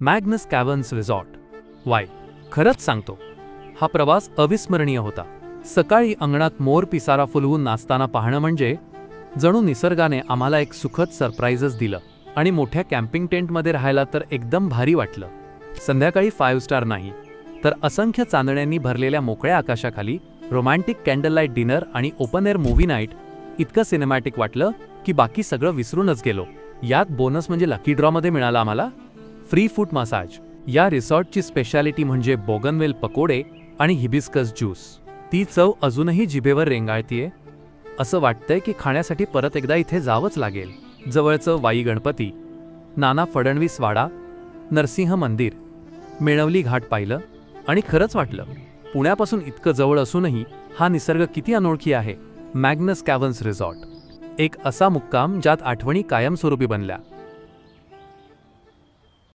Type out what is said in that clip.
Magnus कॅव्हन्स resort. Y, खरंच सांगतो, हा प्रवास अविस्मरणीय होता. सकाळी अंगणात मोर पिसारा फुलवून नाचताना पाहणं म्हणजे जणू निसर्गाने आम्हाला एक सुखद सरप्राईजच दिलं. आणि मोठ्या कॅम्पिंग टेंटमध्ये राहायला तर एकदम भारी वाटलं. संध्याकाळी 5 स्टार नाही तर असंख्य चांदण्यांनी भरलेल्या मोकळ्या आकाशाखाली रोमॅन्टिक कॅन्डल लाईट डिनर आणि ओपन एअर मूव्ही नाईट इतकं सिनेमॅटिक वाटलं की बाकी सगळं विसरूनच गेलो. यात बोनस म्हणजे लकी ड्रॉमध्ये मिळाला आम्हाला फ्री फूड मसाज. या रिसॉर्टची स्पेशालिटी म्हणजे बोगनवेल पकोडे आणि हिबिस्कस ज्यूस. ती चव अजूनही जिभेवर रेंगाळतीये. असं वाटतंय की खाण्यासाठी परत एकदा इथे जावंच लागेल. जवळचं वाई गणपती, नाना फडणवीस वाडा, नरसिंह मंदिर, मेणवली घाट पाहिलं आणि खरंच वाटलं पुण्यापासून इतकं जवळ असूनही हा निसर्ग किती अनोळखी आहे. मॅग्नस कॅव्हन्स रिसॉर्ट, एक असा मुक्काम ज्यात आठवणी कायमस्वरूपी बनल्या.